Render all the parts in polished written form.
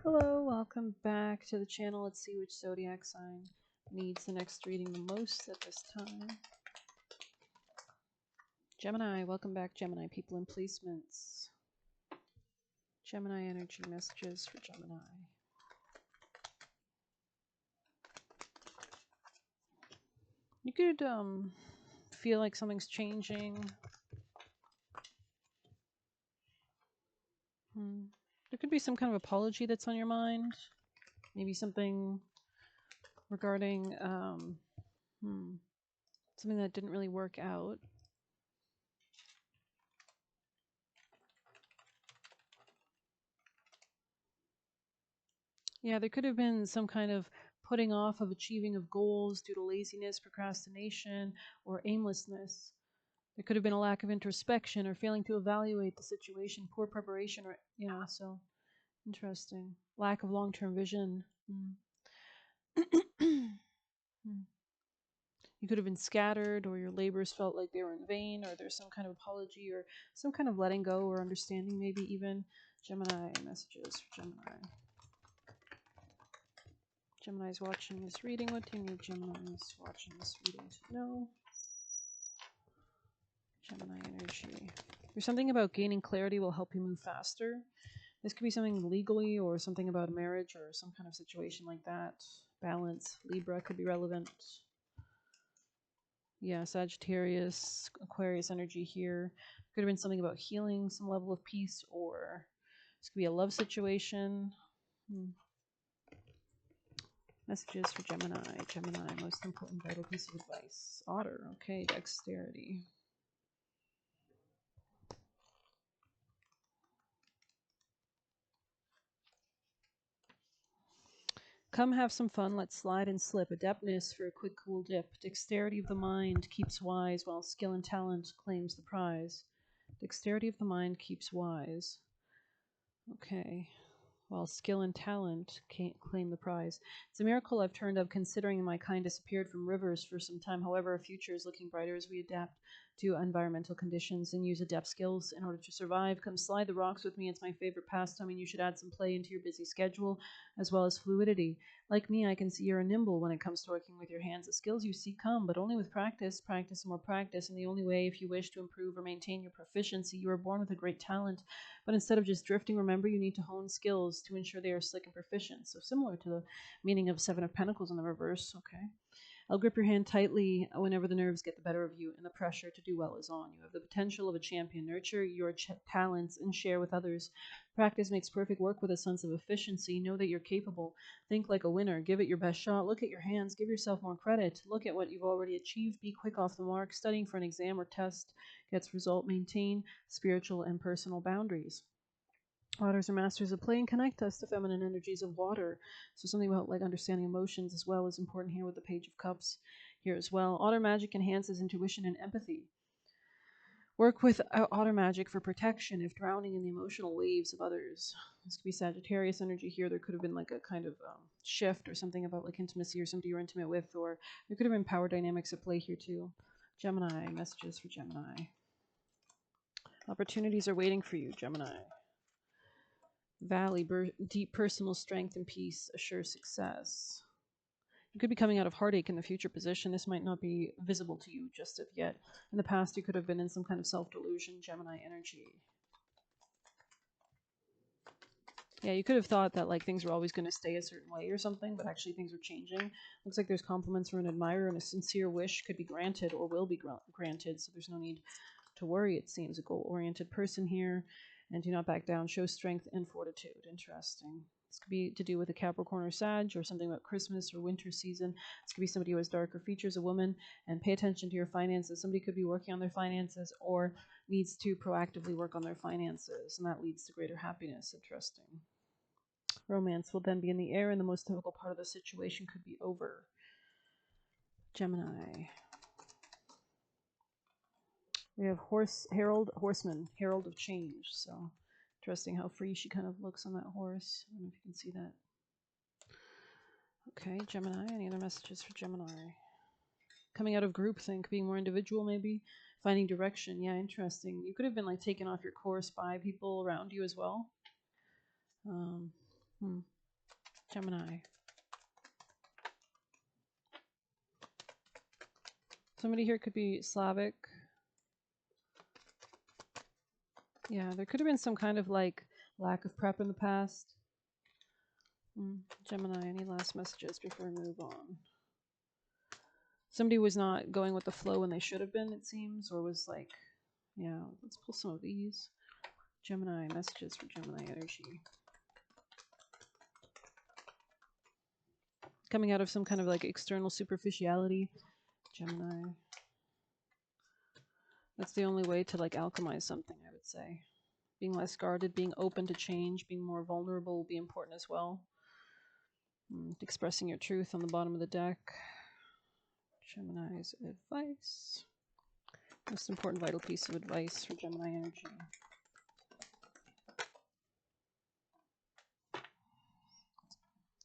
Hello, welcome back to the channel. Let's see which zodiac sign needs the next reading the most at this time. Gemini, welcome back, Gemini people and placements. Gemini energy messages for Gemini. You could feel like something's changing. There could be some kind of apology that's on your mind. Maybe something regarding something that didn't really work out. Yeah, there could have been some kind of putting off of achieving of goals due to laziness, procrastination, or aimlessness. There could have been a lack of introspection or failing to evaluate the situation, poor preparation, or yeah, so interesting. Lack of long-term vision. You could have been scattered, or your labors felt like they were in vain, or there's some kind of apology or some kind of letting go or understanding, maybe even. Gemini messages for Gemini. Gemini's watching this reading. What do you need Gemini's watching this reading to know? Gemini energy. There's something about gaining clarity will help you move faster. This could be something legally or something about marriage or some kind of situation like that. Balance. Libra could be relevant. Yeah, Sagittarius, Aquarius energy here. Could have been something about healing, some level of peace, or this could be a love situation. Messages for Gemini. Gemini, most important vital piece of advice. Otter, okay, dexterity. Come have some fun, let's slide and slip. Adeptness for a quick cool dip. Dexterity of the mind keeps wise, while skill and talent claims the prize. Dexterity of the mind keeps wise. Okay. While skill and talent can't claim the prize. It's a miracle I've turned up, considering my kind disappeared from rivers for some time. However, our future is looking brighter as we adapt to environmental conditions and use adept skills in order to survive. Come slide the rocks with me. It's my favorite pastime, and you should add some play into your busy schedule as well as fluidity. Like me, I can see you're nimble when it comes to working with your hands. The skills you seek come, but only with practice, practice, and more practice. And the only way, if you wish to improve or maintain your proficiency, you are born with a great talent. But instead of just drifting, remember you need to hone skills to ensure they are slick and proficient. So similar to the meaning of Seven of Pentacles in the reverse. Okay. I'll grip your hand tightly whenever the nerves get the better of you and the pressure to do well is on. You have the potential of a champion. Nurture your talents and share with others. Practice makes perfect work with a sense of efficiency. Know that you're capable. Think like a winner. Give it your best shot. Look at your hands. Give yourself more credit. Look at what you've already achieved. Be quick off the mark. Studying for an exam or test gets result. Maintain spiritual and personal boundaries. Otters are masters of play and connect us to feminine energies of water. So something about like understanding emotions as well is important here with the Page of Cups here as well. Otter magic enhances intuition and empathy. Work with otter magic for protection if drowning in the emotional waves of others. This could be Sagittarius energy here. There could have been like a kind of shift or something about like intimacy or somebody you're intimate with, or there could have been power dynamics at play here too. Gemini, messages for Gemini. Opportunities are waiting for you, Gemini. Valley, deep personal strength and peace assure success. You could be coming out of heartache in the future position. This might not be visible to you just of yet. In the past, you could have been in some kind of self-delusion, Gemini energy. Yeah, you could have thought that like things were always going to stay a certain way or something, but actually things are changing. Looks like there's compliments from an admirer and a sincere wish could be granted or will be granted, so there's no need to worry, it seems. A goal-oriented person here. And do not back down. Show strength and fortitude. Interesting. This could be to do with a Capricorn or Sag, or something about Christmas or winter season. This could be somebody who has darker features, a woman, and pay attention to your finances. Somebody could be working on their finances or needs to proactively work on their finances, and that leads to greater happiness. Interesting. Romance will then be in the air, and the most difficult part of the situation could be over. Gemini. We have horseman, herald of change. So interesting how free she kind of looks on that horse. I don't know if you can see that. Okay, Gemini. Any other messages for Gemini? Coming out of groupthink, being more individual maybe. Finding direction. Yeah, interesting. You could have been like taken off your course by people around you as well. Gemini. Somebody here could be Slavic. Yeah, there could have been some kind of like lack of prep in the past. Gemini, any last messages before we move on? Somebody was not going with the flow when they should have been, it seems, or was like, yeah, let's pull some of these. Gemini, messages for Gemini energy. Coming out of some kind of like external superficiality. Gemini. That's the only way to like alchemize something, I would say. Being less guarded, being open to change, being more vulnerable will be important as well. Expressing your truth on the bottom of the deck. Gemini's advice. Most important vital piece of advice for Gemini energy.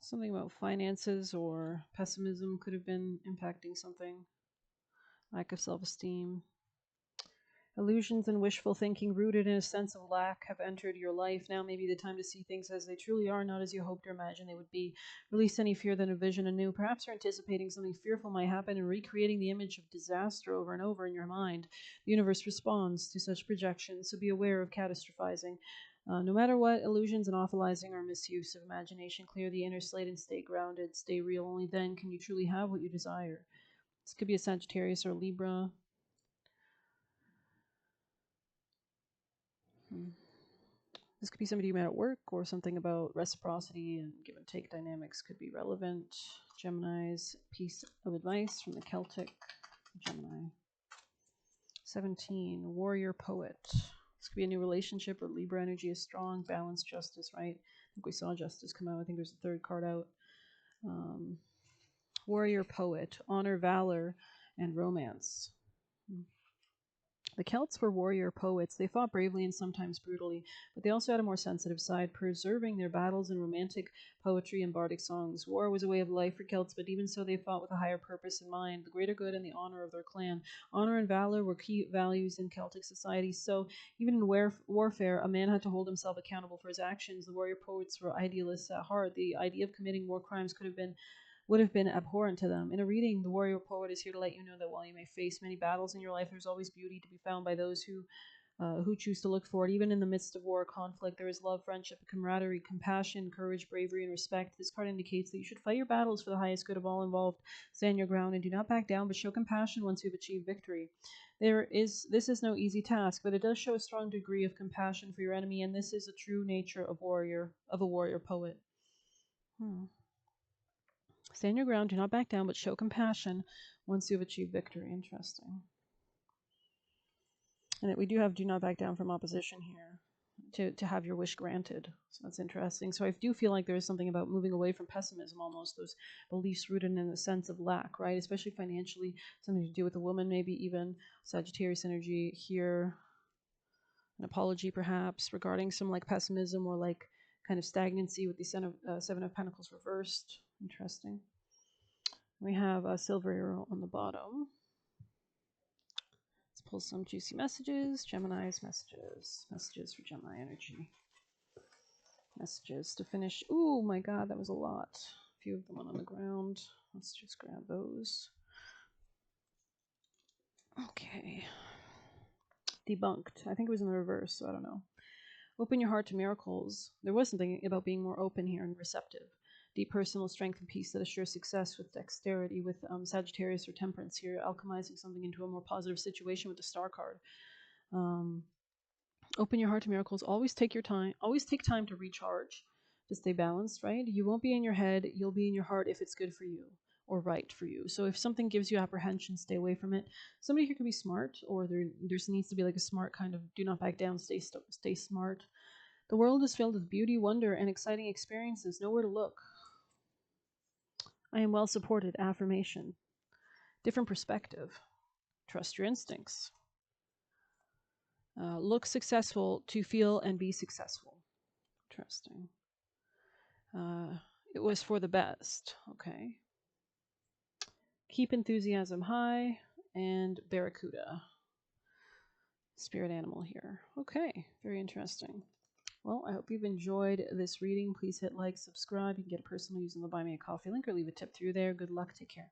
Something about finances or pessimism could have been impacting something. Lack of self-esteem. Illusions and wishful thinking rooted in a sense of lack have entered your life. Now may be the time to see things as they truly are, not as you hoped or imagined they would be. Release any fear, then envision anew. Perhaps you're anticipating something fearful might happen and recreating the image of disaster over and over in your mind. The universe responds to such projections, so be aware of catastrophizing. No matter what, illusions and awfulizing or misuse of imagination, clear the inner slate and stay grounded, stay real. Only then can you truly have what you desire. This could be a Sagittarius or Libra. This could be somebody you met at work, or something about reciprocity and give and take dynamics could be relevant. Gemini's piece of advice from the Celtic Gemini. 17, warrior poet. This could be a new relationship where Libra energy is strong, balanced, justice, right? I think we saw justice come out. I think there's a third card out. Warrior poet, honor, valor, and romance. The Celts were warrior poets. They fought bravely and sometimes brutally, but they also had a more sensitive side, preserving their battles in romantic poetry and bardic songs. War was a way of life for Celts, but even so they fought with a higher purpose in mind, the greater good and the honor of their clan. Honor and valor were key values in Celtic society, so even in warfare, a man had to hold himself accountable for his actions. The warrior poets were idealists at heart. The idea of committing war crimes would have been abhorrent to them. In a reading, the warrior poet is here to let you know that while you may face many battles in your life, there's always beauty to be found by those who choose to look for it. Even in the midst of war or conflict, there is love, friendship, camaraderie, compassion, courage, bravery, and respect. This card indicates that you should fight your battles for the highest good of all involved. Stand your ground and do not back down, but show compassion once you've achieved victory. This is no easy task, but it does show a strong degree of compassion for your enemy, and this is a true nature of a warrior poet. Stand your ground, do not back down, but show compassion once you have achieved victory. Interesting. And we do have do not back down from opposition here to have your wish granted. So that's interesting. So I do feel like there is something about moving away from pessimism, almost those beliefs rooted in a sense of lack, right? Especially financially, something to do with a woman, maybe even Sagittarius energy here. An apology perhaps regarding some like pessimism or like kind of stagnancy with the Seven of Pentacles reversed. Interesting. We have a silver arrow on the bottom. Let's pull some juicy messages. Gemini's messages. Messages for Gemini energy. Messages to finish. Oh my god, that was a lot. A few of them on the ground. Let's just grab those. Okay. Debunked. I think it was in the reverse, so I don't know. Open your heart to miracles. There was something about being more open here and receptive. Deep personal strength and peace that assures success with dexterity, with Sagittarius or Temperance here, alchemizing something into a more positive situation with the Star card. Open your heart to miracles. Always take your time. Always take time to recharge, to stay balanced, right? You won't be in your head. You'll be in your heart if it's good for you or right for you. So if something gives you apprehension, stay away from it. Somebody here can be smart, or there needs to be like a smart kind of do not back down, stay smart. The world is filled with beauty, wonder, and exciting experiences. Nowhere to look. I am well supported. Affirmation. Different perspective. Trust your instincts. Look successful to feel and be successful. Interesting. It was for the best. Okay. Keep enthusiasm high. And Barracuda. Spirit animal here. Okay. Very interesting. Well, I hope you've enjoyed this reading. Please hit like, subscribe. You can get a personal using the Buy Me a Coffee link or leave a tip through there. Good luck. Take care.